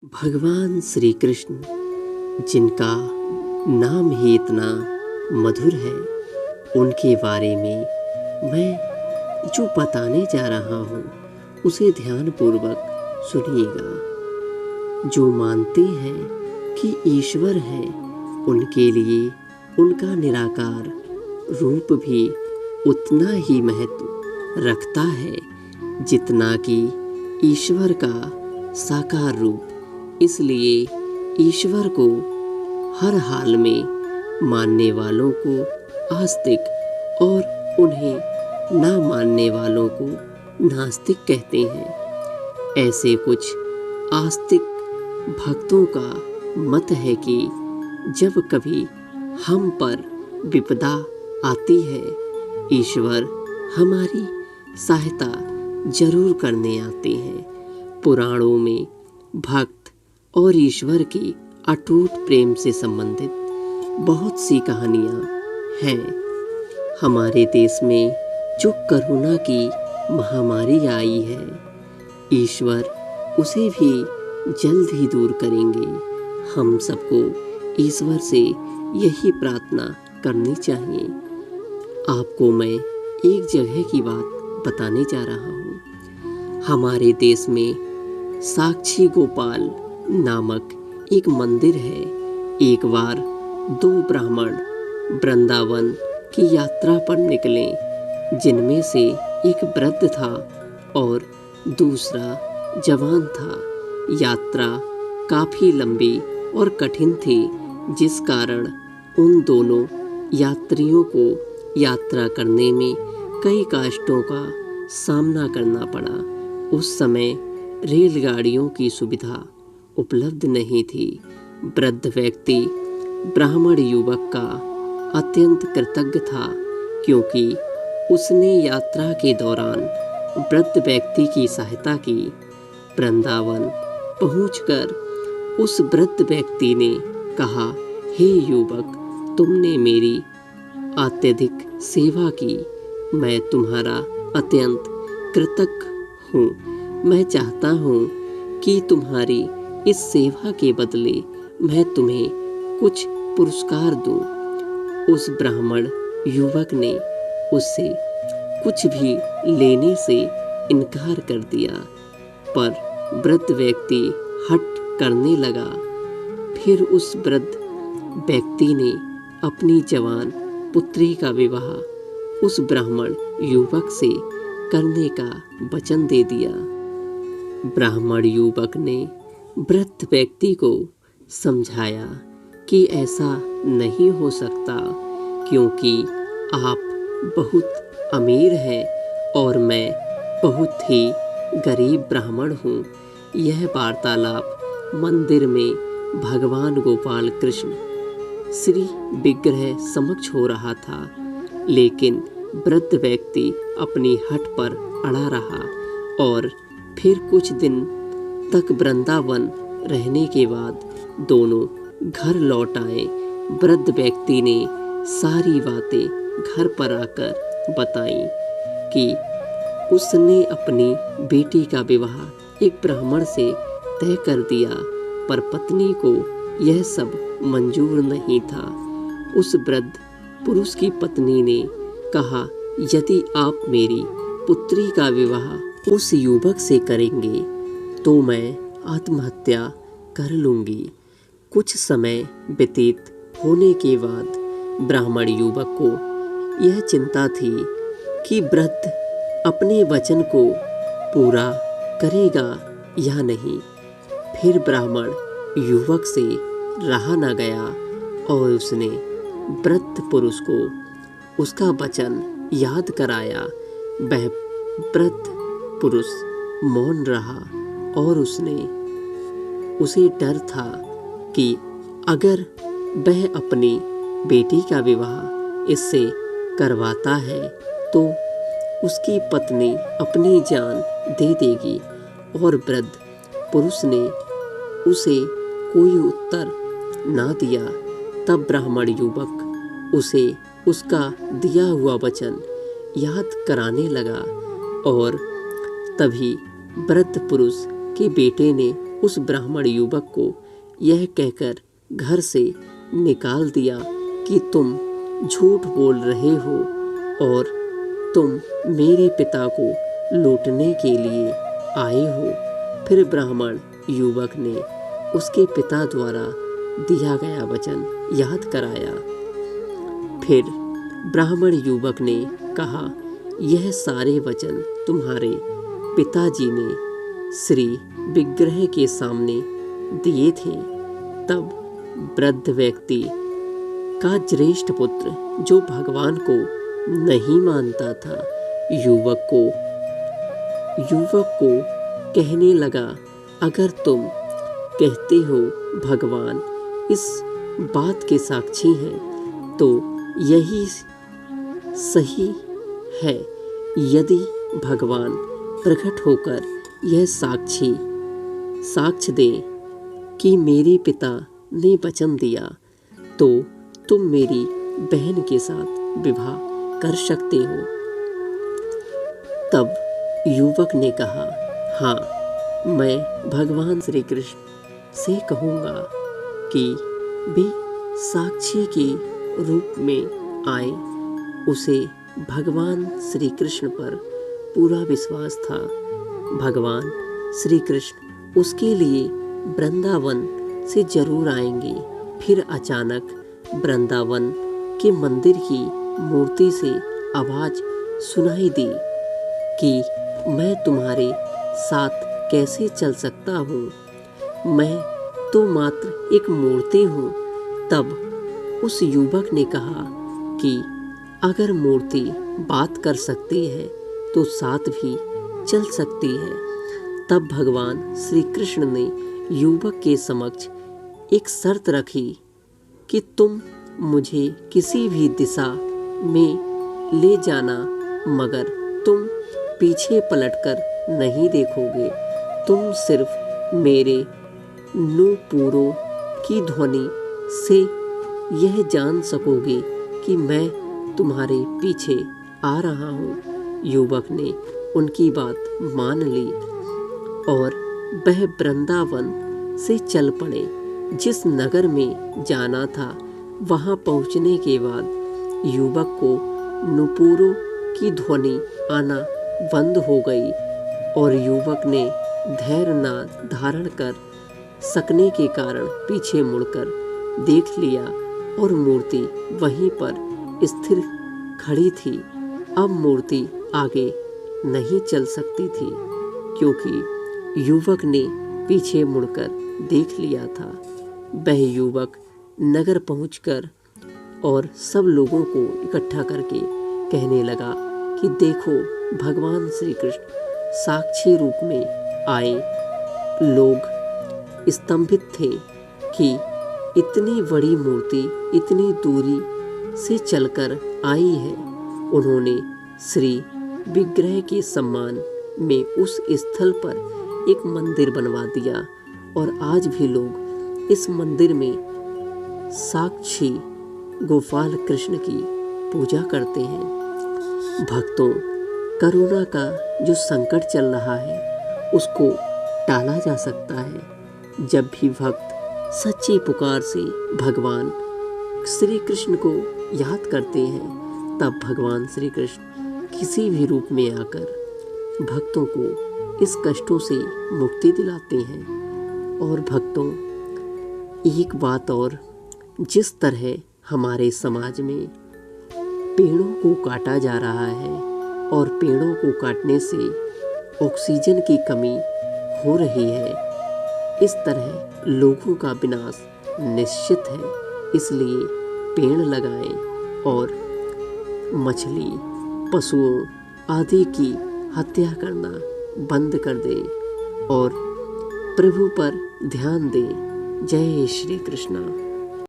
भगवान श्री कृष्ण, जिनका नाम ही इतना मधुर है, उनके बारे में मैं जो बताने जा रहा हूँ उसे ध्यानपूर्वक सुनिएगा। जो मानते हैं कि ईश्वर है, उनके लिए उनका निराकार रूप भी उतना ही महत्व रखता है जितना कि ईश्वर का साकार रूप। इसलिए ईश्वर को हर हाल में मानने वालों को आस्तिक और उन्हें ना मानने वालों को नास्तिक कहते हैं। ऐसे कुछ आस्तिक भक्तों का मत है कि जब कभी हम पर विपदा आती है, ईश्वर हमारी सहायता जरूर करने आते हैं। पुराणों में भक्त और ईश्वर की अटूट प्रेम से संबंधित बहुत सी कहानियाँ हैं। हमारे देश में जो कोरोना की महामारी आई है, ईश्वर उसे भी जल्द ही दूर करेंगे। हम सबको ईश्वर से यही प्रार्थना करनी चाहिए। आपको मैं एक जगह की बात बताने जा रहा हूँ। हमारे देश में साक्षी गोपाल नामक एक मंदिर है। एक बार दो ब्राह्मण वृंदावन की यात्रा पर निकले, जिनमें से एक वृद्ध था और दूसरा जवान था। यात्रा काफी लंबी और कठिन थी, जिस कारण उन दोनों यात्रियों को यात्रा करने में कई कष्टों का सामना करना पड़ा। उस समय रेलगाड़ियों की सुविधा उपलब्ध नहीं थी। वृद्ध व्यक्ति ब्राह्मण युवक का अत्यंत कृतज्ञ था, क्योंकि उसने यात्रा के दौरान वृद्ध व्यक्ति की सहायता की। वृंदावन पहुंचकर उस वृद्ध व्यक्ति ने कहा, हे युवक, तुमने मेरी अत्यधिक सेवा की। मैं तुम्हारा अत्यंत कृतज्ञ हूँ। मैं चाहता हूँ कि तुम्हारी इस सेवा के बदले मैं तुम्हें कुछ पुरस्कार दूँ। उस ब्राह्मण युवक ने उससे कुछ भी लेने से इनकार कर दिया, पर वृद्ध व्यक्ति हठ करने लगा। फिर उस वृद्ध व्यक्ति ने अपनी जवान पुत्री का विवाह उस ब्राह्मण युवक से करने का वचन दे दिया। ब्राह्मण युवक ने वृद्ध व्यक्ति को समझाया कि ऐसा नहीं हो सकता, क्योंकि आप बहुत अमीर हैं और मैं बहुत ही गरीब ब्राह्मण हूँ। यह वार्तालाप मंदिर में भगवान गोपाल कृष्ण श्री विग्रह समक्ष हो रहा था, लेकिन वृद्ध व्यक्ति अपनी हठ पर अड़ा रहा और फिर कुछ दिन तक वृंदावन रहने के बाद दोनों घर लौट आए। वृद्ध व्यक्ति ने सारी बातें घर पर आकर बताई कि उसने अपनी बेटी का विवाह एक ब्राह्मण से तय कर दिया, पर पत्नी को यह सब मंजूर नहीं था। उस वृद्ध पुरुष की पत्नी ने कहा, यदि आप मेरी पुत्री का विवाह उस युवक से करेंगे तो मैं आत्महत्या कर लूंगी। कुछ समय व्यतीत होने के बाद ब्राह्मण युवक को यह चिंता थी कि वृद्ध अपने वचन को पूरा करेगा या नहीं। फिर ब्राह्मण युवक से रहा न गया और उसने वृद्ध पुरुष को उसका वचन याद कराया। वह वृद्ध पुरुष मौन रहा और उसे डर था कि अगर वह अपनी बेटी का विवाह इससे करवाता है तो उसकी पत्नी अपनी जान दे देगी। और वृद्ध पुरुष ने उसे कोई उत्तर ना दिया। तब ब्राह्मण युवक उसे उसका दिया हुआ वचन याद कराने लगा और तभी वृद्ध पुरुष के बेटे ने उस ब्राह्मण युवक को यह कहकर घर से निकाल दिया कि तुम झूठ बोल रहे हो और तुम मेरे पिता को लूटने के लिए आए हो। फिर ब्राह्मण युवक ने उसके पिता द्वारा दिया गया वचन याद कराया। फिर ब्राह्मण युवक ने कहा, यह सारे वचन तुम्हारे पिताजी ने श्री विग्रह के सामने दिए थे। तब वृद्ध व्यक्ति का ज्येष्ठ पुत्र, जो भगवान को नहीं मानता था, युवक को कहने लगा, अगर तुम कहते हो भगवान इस बात के साक्षी हैं, तो यही सही है। यदि भगवान प्रकट होकर यह साक्ष्य दे कि मेरे पिता ने वचन दिया, तो तुम मेरी बहन के साथ विवाह कर सकते हो। तब युवक ने कहा, हाँ, मैं भगवान श्री कृष्ण से कहूँगा कि वे साक्षी के रूप में आए। उसे भगवान श्री कृष्ण पर पूरा विश्वास था। भगवान श्री कृष्ण उसके लिए वृंदावन से जरूर आएंगे। फिर अचानक वृंदावन के मंदिर की मूर्ति से आवाज सुनाई दी कि मैं तुम्हारे साथ कैसे चल सकता हूँ, मैं तो मात्र एक मूर्ति हूँ। तब उस युवक ने कहा कि अगर मूर्ति बात कर सकती है तो साथ भी चल सकती है। तब भगवान श्री कृष्ण ने युवक के समक्ष एक शर्त रखी कि तुम मुझे किसी भी दिशा में ले जाना, मगर तुम पीछे पलटकर नहीं देखोगे। तुम सिर्फ मेरे नुपुरों की ध्वनि से यह जान सकोगे कि मैं तुम्हारे पीछे आ रहा हूँ। युवक ने उनकी बात मान ली और वह वृंदावन से चल पड़े। जिस नगर में जाना था, वहां पहुंचने के बाद युवक को नुपुरों की ध्वनि आना बंद हो गई और युवक ने धैर्य न धारण कर सकने के कारण पीछे मुड़कर देख लिया और मूर्ति वहीं पर स्थिर खड़ी थी। अब मूर्ति आगे नहीं चल सकती थी, क्योंकि युवक ने पीछे मुड़कर देख लिया था। वह युवक नगर पहुंचकर और सब लोगों को इकट्ठा करके कहने लगा कि देखो, भगवान श्री कृष्ण साक्षी रूप में आए। लोग स्तंभित थे कि इतनी बड़ी मूर्ति इतनी दूरी से चलकर आई है। उन्होंने श्री विग्रह के सम्मान में उस स्थल पर एक मंदिर बनवा दिया और आज भी लोग इस मंदिर में साक्षी गोपाल कृष्ण की पूजा करते हैं। भक्तों, कोरोना का जो संकट चल रहा है उसको टाला जा सकता है जब भी भक्त सच्ची पुकार से भगवान श्री कृष्ण को याद करते हैं। तब भगवान श्री कृष्ण किसी भी रूप में आकर भक्तों को इस कष्टों से मुक्ति दिलाते हैं। और भक्तों, एक बात और, जिस तरह हमारे समाज में पेड़ों को काटा जा रहा है और पेड़ों को काटने से ऑक्सीजन की कमी हो रही है, इस तरह लोगों का विनाश निश्चित है। इसलिए पेड़ लगाएं और मछली, पशुओं आदि की हत्या करना बंद कर दें और प्रभु पर ध्यान दें। जय श्री कृष्ण।